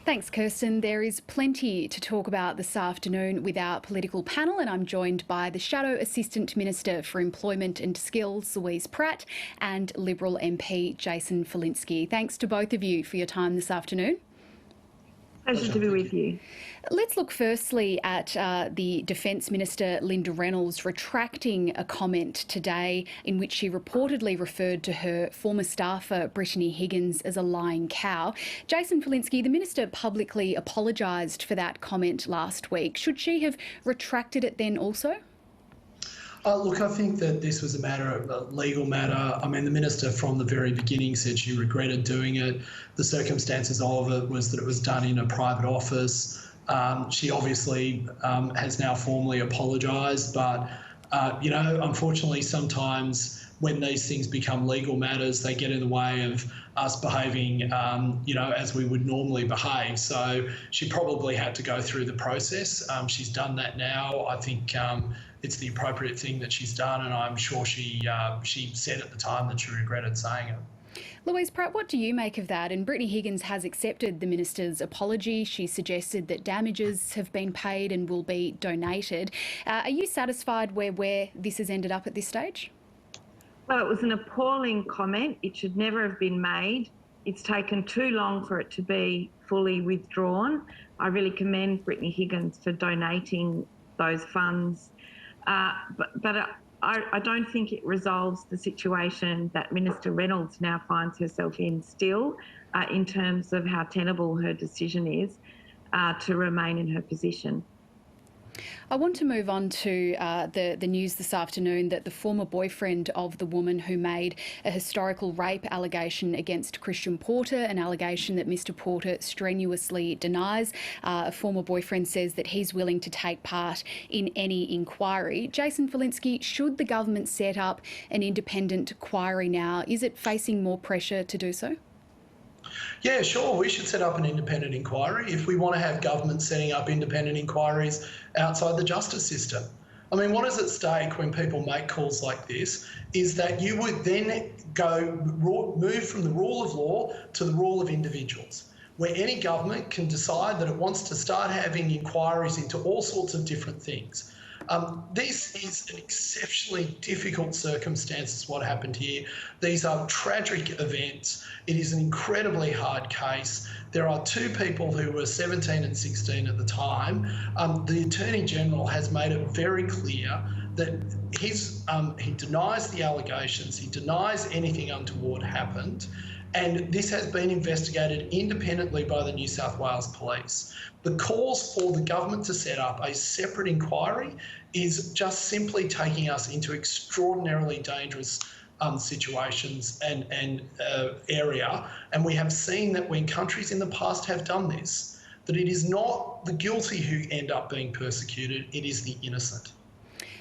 Thanks, Kirsten. There is plenty to talk about this afternoon with our political panel, and I'm joined by the Shadow Assistant Minister for Employment and Skills, Louise Pratt, and Liberal MP Jason Falinski. Thanks to both of you for your time this afternoon. Pleasure to be with you. Let's look firstly at the Defence Minister, Linda Reynolds, retracting a comment today in which she reportedly referred to her former staffer, Brittany Higgins, as a lying cow. Jason Falinski, the Minister publicly apologised for that comment last week. Should she have retracted it then also? Look, I think that this was a legal matter. I mean, the Minister from the very beginning said she regretted doing it. The circumstances of it was that it was done in a private office. She obviously has now formally apologised, but, unfortunately sometimes when these things become legal matters, they get in the way of us behaving, as we would normally behave. So she probably had to go through the process. She's done that now. I think it's the appropriate thing that she's done, and I'm sure she said at the time that she regretted saying it. Louise Pratt, what do you make of that? And Brittany Higgins has accepted the Minister's apology. She suggested that damages have been paid and will be donated. Are you satisfied where this has ended up at this stage? Well, it was an appalling comment. It should never have been made. It's taken too long for it to be fully withdrawn. I really commend Brittany Higgins for donating those funds. But I don't think it resolves the situation that Minister Reynolds now finds herself in still, in terms of how tenable her decision is to remain in her position. I want to move on to the news this afternoon that the former boyfriend of the woman who made a historical rape allegation against Christian Porter, an allegation that Mr Porter strenuously denies. A former boyfriend says that he's willing to take part in any inquiry. Jason Falinski, should the government set up an independent inquiry now? Is it facing more pressure to do so? Yeah, sure. We should set up an independent inquiry if we want to have government setting up independent inquiries outside the justice system. I mean, what is at stake when people make calls like this is that you would then move from the rule of law to the rule of individuals, where any government can decide that it wants to start having inquiries into all sorts of different things. This is an exceptionally difficult circumstance, what happened here. These are tragic events. It is an incredibly hard case. There are two people who were 17 and 16 at the time. The Attorney General has made it very clear that he denies the allegations, he denies anything untoward happened, and this has been investigated independently by the New South Wales Police. The calls for the government to set up a separate inquiry is just simply taking us into extraordinarily dangerous situations and area. And we have seen that when countries in the past have done this, that it is not the guilty who end up being persecuted, it is the innocent.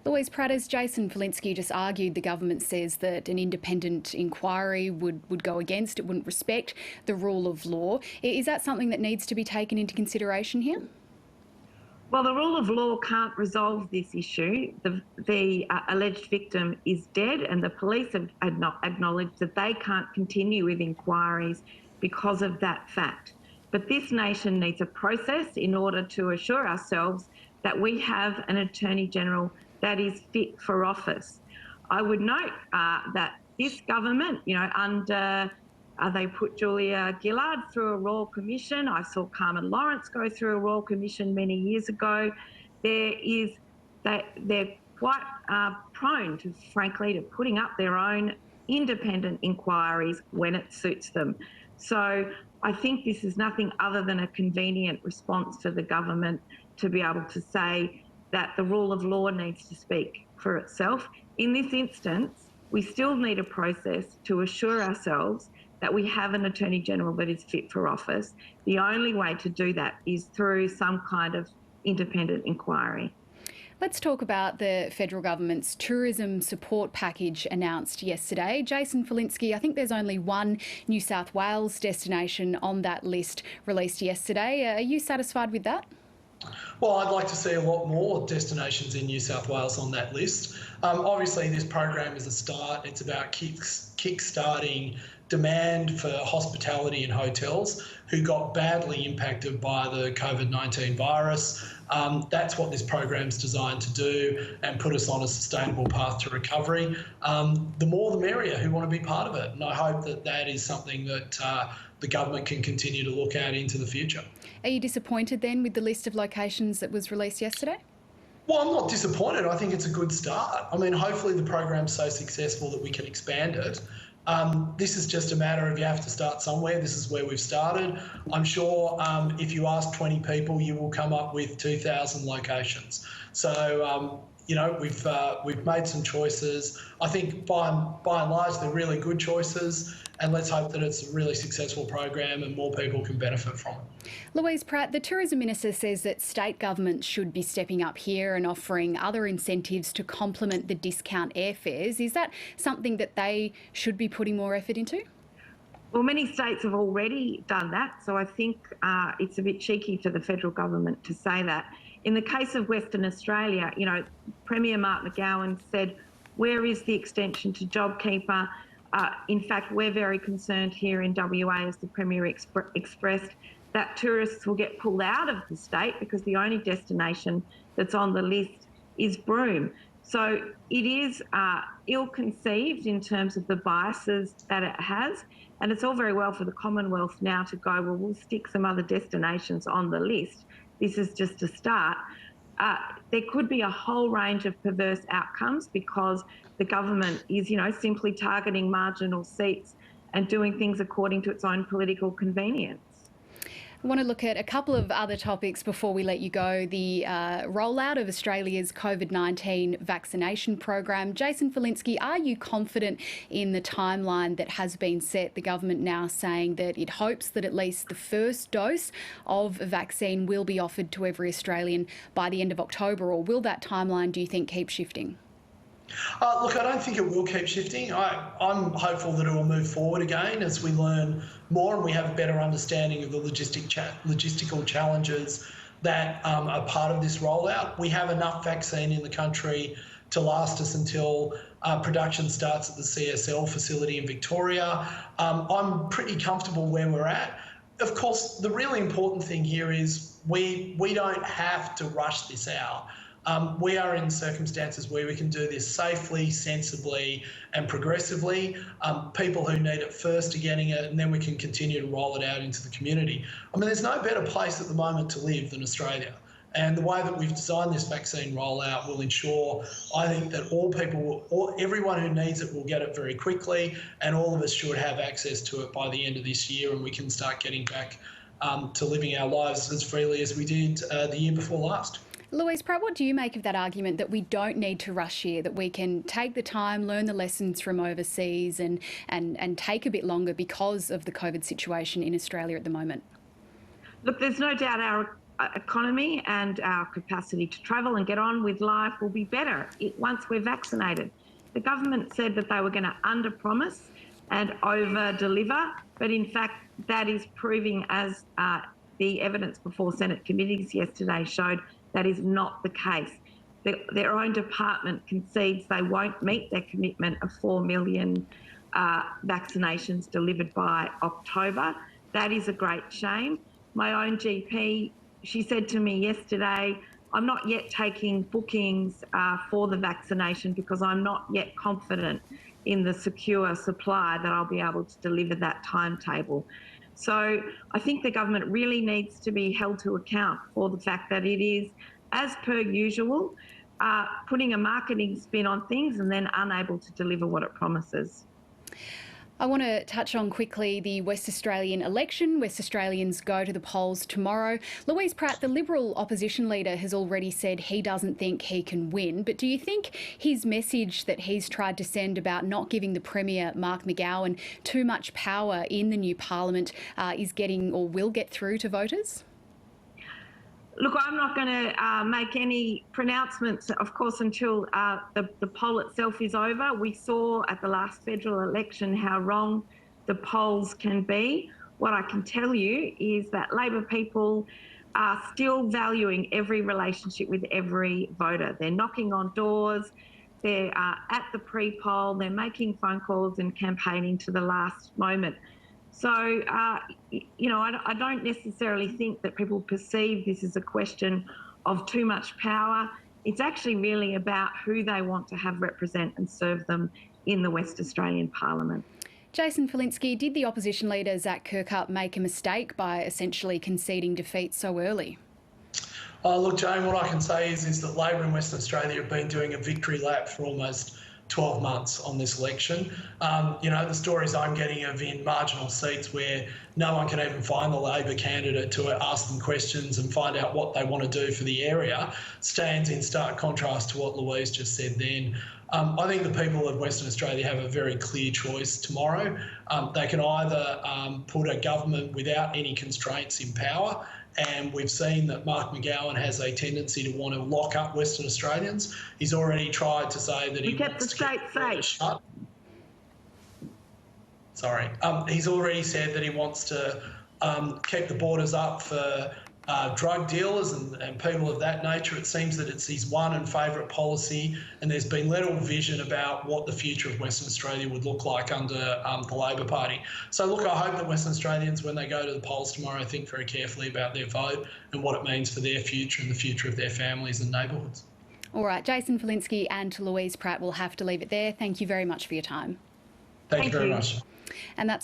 Louise Pratt, as Jason Falinski just argued, the government says that an independent inquiry would go against, it wouldn't respect the rule of law. Is that something that needs to be taken into consideration here? Well, the rule of law can't resolve this issue. The alleged victim is dead, and the police have acknowledged that they can't continue with inquiries because of that fact. But this nation needs a process in order to assure ourselves that we have an Attorney General that is fit for office. I would note that this government, under they put Julia Gillard through a Royal Commission. I saw Carmen Lawrence go through a Royal Commission many years ago. They're quite prone to, frankly, to putting up their own independent inquiries when it suits them. So I think this is nothing other than a convenient response for the government to be able to say that the rule of law needs to speak for itself. In this instance, we still need a process to assure ourselves that we have an Attorney General that is fit for office. The only way to do that is through some kind of independent inquiry. Let's talk about the federal government's tourism support package announced yesterday. Jason Falinski, I think there's only one New South Wales destination on that list released yesterday. Are you satisfied with that? Well, I'd like to see a lot more destinations in New South Wales on that list. Obviously, this program is a start. It's about kick-starting demand for hospitality in hotels who got badly impacted by the COVID-19 virus. That's what this program's designed to do and put us on a sustainable path to recovery. The more the merrier who want to be part of it. And I hope that that is something that the government can continue to look at into the future. Are you disappointed then with the list of locations that was released yesterday? Well, I'm not disappointed. I think it's a good start. I mean, hopefully the program's so successful that we can expand it. This is just a matter of you have to start somewhere. This is where we've started. I'm sure if you ask 20 people, you will come up with 2,000 locations. So, we've made some choices. I think by and large, they're really good choices. And let's hope that it's a really successful program and more people can benefit from it. Louise Pratt, the Tourism Minister says that state governments should be stepping up here and offering other incentives to complement the discount airfares. Is that something that they should be putting more effort into? Well, many states have already done that, so I think it's a bit cheeky for the federal government to say that. In the case of Western Australia, Premier Mark McGowan said, where is the extension to JobKeeper? In fact, we're very concerned here in WA, as the Premier expressed, that tourists will get pulled out of the state because the only destination that's on the list is Broome. So it is ill-conceived in terms of the biases that it has. And it's all very well for the Commonwealth now to go, well, we'll stick some other destinations on the list. This is just a start. There could be a whole range of perverse outcomes because the government is, simply targeting marginal seats and doing things according to its own political convenience. I want to look at a couple of other topics before we let you go. The rollout of Australia's COVID-19 vaccination program. Jason Falinski, are you confident in the timeline that has been set? The government now saying that it hopes that at least the first dose of a vaccine will be offered to every Australian by the end of October, or will that timeline, do you think, keep shifting? Look, I don't think it will keep shifting. I'm hopeful that it will move forward again as we learn more and we have a better understanding of the logistical challenges that are part of this rollout. We have enough vaccine in the country to last us until production starts at the CSL facility in Victoria. I'm pretty comfortable where we're at. Of course, the really important thing here is we don't have to rush this out. We are in circumstances where we can do this safely, sensibly and progressively. People who need it first are getting it, and then we can continue to roll it out into the community. I mean, there's no better place at the moment to live than Australia. And the way that we've designed this vaccine rollout will ensure, I think, that everyone who needs it will get it very quickly, and all of us should have access to it by the end of this year, and we can start getting back to living our lives as freely as we did the year before last. Louise Pratt, what do you make of that argument that we don't need to rush here, that we can take the time, learn the lessons from overseas and take a bit longer because of the COVID situation in Australia at the moment? Look, there's no doubt our economy and our capacity to travel and get on with life will be better once we're vaccinated. The government said that they were going to under-promise and over-deliver, but in fact that is proving, as the evidence before Senate committees yesterday showed, that is not the case. Their own department concedes they won't meet their commitment of 4 million vaccinations delivered by October. That is a great shame. My own GP, she said to me yesterday, I'm not yet taking bookings for the vaccination because I'm not yet confident in the secure supply that I'll be able to deliver that timetable. So I think the government really needs to be held to account for the fact that it is, as per usual, putting a marketing spin on things and then unable to deliver what it promises. I want to touch on quickly the West Australian election. West Australians go to the polls tomorrow. Louise Pratt, the Liberal opposition leader, has already said he doesn't think he can win. But do you think his message that he's tried to send about not giving the Premier, Mark McGowan, too much power in the new parliament is getting or will get through to voters? Look, I'm not going to make any pronouncements, of course, until the poll itself is over. We saw at the last federal election how wrong the polls can be. What I can tell you is that Labor people are still valuing every relationship with every voter. They're knocking on doors, they're at the pre-poll, they're making phone calls and campaigning to the last moment. So, I don't necessarily think that people perceive this as a question of too much power. It's actually really about who they want to have represent and serve them in the West Australian Parliament. Jason Falinski, did the opposition leader Zach Kirkup make a mistake by essentially conceding defeat so early? Look, Jane, what I can say is that Labor in Western Australia have been doing a victory lap for almost 12 months on this election. The stories I'm getting of in marginal seats where no one can even find the Labor candidate to ask them questions and find out what they want to do for the area stands in stark contrast to what Louise just said then. I think the people of Western Australia have a very clear choice tomorrow. They can either put a government without any constraints in power, and we've seen that Mark McGowan has a tendency to want to lock up Western Australians. He's already tried to say that he wants to keep the borders shut. He's already said that he wants to keep the borders up for drug dealers and people of that nature. It seems that it's his one and favourite policy, and there's been little vision about what the future of Western Australia would look like under the Labor Party. So look, I hope that Western Australians, when they go to the polls tomorrow, think very carefully about their vote and what it means for their future and the future of their families and neighbourhoods. All right, Jason Falinski and Louise Pratt will have to leave it there. Thank you very much for your time. Thank you very much. And that's